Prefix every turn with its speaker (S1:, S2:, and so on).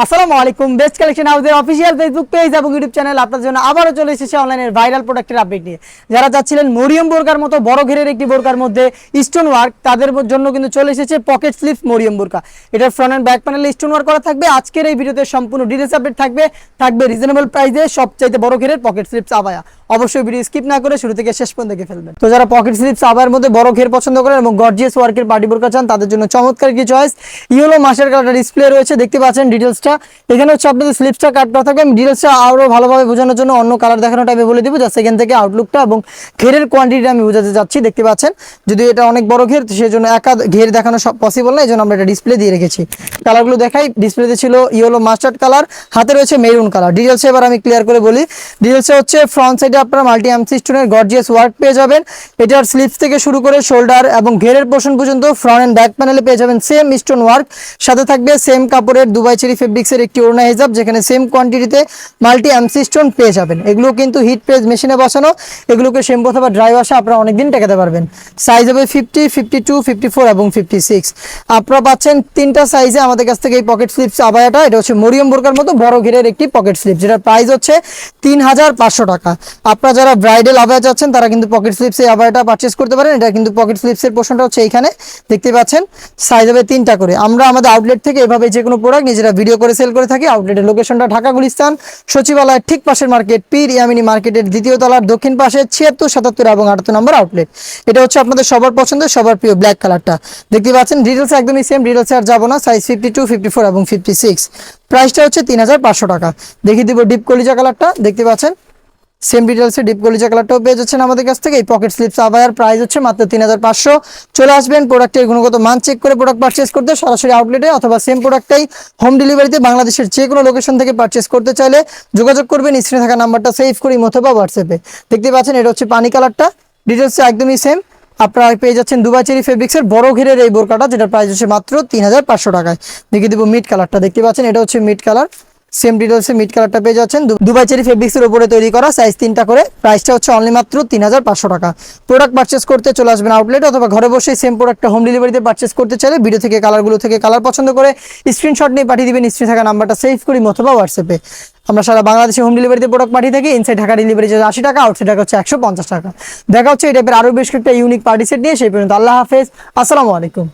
S1: আসসালামু আলাইকুম। Best collection হাউসের অফিসিয়াল ফেসবুক পেজ এবং ইউটিউব চ্যানেল আপনাদের জন্য আবারও চলে এসেছে অনলাইনের ভাইরাল প্রোডাক্টের আপডেট নিয়ে। যারা চাচ্ছিলেন মরিয়ম বোরকার মতো বড় ঘেরের একটি বোরকার মধ্যে স্টোন ওয়ার্ক, তাদের জন্য কিন্তু চলে এসেছে পকেট স্লিপ মরিয়ম বোরকা। এটার ফ্রন্ট এন্ড ব্যাক প্যানেলে স্টোন ওয়ার্ক করা থাকবে। আজকের এই ভিডিওতে সম্পূর্ণ ডিটেইলস আপডেট থাকবে রিজনেবল প্রাইসে সবচাইতে বড় ঘেরের পকেট স্লিপস আবায়া। অবশ্যই ভিডিও স্কিপ না করে শুরু থেকে শেষ পর্যন্ত দেখে ফেলবেন। তো যারা পকেট স্লিপস আবায়ের মধ্যে বড় ঘের পছন্দ করেন এবং গর্জিয়াস ওয়ার্কের পার্টি বোরকা চান, তাদের জন্য চমৎকার কি চয়েস। ইয়েলো মাস্টার কালারটা ডিসপ্লে রয়েছে, দেখতে পাচ্ছেন ডিটেইলসটা। এখানে হচ্ছে আপনাদের স্লিপসটা কাট করা থাকবে। আমি ডিটেইলসটা আরো ভালোভাবে বোঝানোর জন্য অন্য কালার দেখানো টাইপে বলে দিব, জাস্ট এখান থেকে আউটলুকটা এবং ঘেরের কোয়ান্টিটিটা আমি বোঝাতে যাচ্ছি। দেখতে পাচ্ছেন যদি এটা অনেক বড় ঘের, সেজন্য একা ঘের দেখানো সব পসিবল না, এই জন্য আমরা এটা ডিসপ্লে দিয়ে রেখেছি। কালারগুলো দেখাই। ডিসপ্লেতে ছিল ইয়েলো মাস্টার্ড কালার, হাতে রয়েছে মেরুন কালার। ডিটেইলসে এবার আমি ক্লিয়ার করে বলি। ডিটেইলসে হচ্ছে ফ্রন্ট সাইডে আপনারা মাল্টি এমসি স্টোনের গর্জিয়াস ওয়ার্ক পেয়ে যাবেন। এটার স্লিপস থেকে শুরু করে শোল্ডার এবং ঘেরের পোর্শন পর্যন্ত ফ্রন্ট এন্ড ব্যাক প্যানেলে পেয়ে যাবেন সেম স্টোন ওয়ার্ক। সাথে থাকবে সেম কাপড়ের দুবাই চেরি ফেব্রিক্সের একটি ওড়না হিজাব, যেখানে সেম কোয়ান্টিটিতে মাল্টি এমসি স্টোন পেয়ে যাবেন। এগুলো কিন্তু হিট প্রেস মেশিনে বসানো, এগুলোকে শ্যাম্পু অথবা ড্রাই ওয়াশে আপনারা অনেকদিন টেকাতে পারবেন। সাইজ হবে 50, 52, 54 এবং 56। আপনারা পাচ্ছেন তিনটা সাইজে আমাদের কাছ থেকে এই পকেট স্লিপস আবায়াটা। এটা হচ্ছে মরিয়ম বোরকার মতো বড় ঘেরের একটি পকেট স্লিপ, যেটার প্রাইস হচ্ছে 3500 টাকা। আপনারা যারা ব্রাইডাল আবায়া চাচ্ছেন তারা কিন্তু পকেট স্লিপস এই আবায়াটা পারচেস করতে পারেন। এটা কিন্তু পকেট স্লিপসের পোর্শনটা হচ্ছে এইখানে দেখতে পাচ্ছেন। সাইজ হবে 3টা করে। আমরা আমাদের আউটলেট থেকে এভাবে যে কোনো প্রোডাক্ট নিজেরা ভিডিও করে সেল করে থাকি। আউটলেটের লোকেশনটা ঢাকা গুলিস্তান সচিবালয়ের ঠিক পাশের মার্কেট, পীর ইয়ামিনী মার্কেটের দ্বিতীয় তলার দক্ষিণ পাশে 76, 77 এবং 78 নম্বর আউটলেট। এটা হচ্ছে আপনাদের সবার পছন্দের সবার প্রিয় ব্ল্যাক কালারটা দেখতে পাচ্ছেন। ডিটেলস একদমই সেম, ডিটেলসে আর যাবো না। সাইজ 52, 54 এবং 56। প্রাইসটা হচ্ছে 3500 টাকা। দেখিয়ে দিব ডিপ কলিজা কালারটা, দেখতে পাচ্ছেন সেম ডিটেলসে ডিপ কলিজা কালারটাও পেয়ে যাচ্ছেন আমাদের কাছ থেকে। এই পকেট স্লিপস আবায়ার প্রাইস হচ্ছে মাত্র 3500। চলে আসবেন প্রোডাক্টের গুণগত মান চেক করে প্রোডাক্ট পারচেস করতে সরাসরি আউটলেটে, অথবা সেম প্রোডাক্টটাই হোম ডেলিভারিতে বাংলাদেশের যে কোনো লোকেশন থেকে পারচেস করতে চাইলে যোগাযোগ করবেন স্ক্রিনে থাকা নাম্বারটা সেভ করি অথবা হোয়াটসঅ্যাপে। দেখতে পাচ্ছেন এটা হচ্ছে পানি কালারটা, ডিটেলসে একদমই সেম। আপনারা পেয়ে যাচ্ছেন দুবাই চেরি ফেব্রিক্সের বড় ঘেরের এই বোরকাটা, যেটার প্রাইস হচ্ছে মাত্র 3500 টাকায়। দেখিয়ে দিব মিড কালারটা, দেখতে পাচ্ছেন এটা হচ্ছে মিড কালার। সেম ডিটেলসে মিড কালারটা পেয়ে যাচ্ছেন দুবাই চেরি ফেব্রিক্সের উপরে তৈরি করা, সাইজ 3টা করে। প্রাইসটা হচ্ছে অনলি মাত্র 3500 টাকা। প্রোডাক্ট পারচেস করতে চলে আসবেন আউটলেটে, অথবা ঘরে বসে সেম প্রোডাক্টটা হোম ডেলিভারিতে পারচেস করতে চাইলে ভিডিও থেকে কালারগুলো থেকে কালার পছন্দ করে স্ক্রিনশট নিয়ে পাঠিয়ে দিবেন স্ক্রিনে থাকা নাম্বারটা সেভ করি অথবা হোয়াটসঅ্যাপে। আমরা সারা বাংলাদেশে হোম ডেলিভারিতে প্রোডাক্ট পাঠিয়ে থাকি। ইনসাইড ঢাকা ডেলিভারি চার্জ 80 টাকা, আউটসাইড ঢাকা হচ্ছে 150 টাকা। দেখা হচ্ছে এই টাইপের আরও বেশ কয়েকটা ইউনিক পার্টি সেট নিয়ে। সেই পর্যন্ত আল্লাহ হাফেজ, আসসালামু আলাইকুম।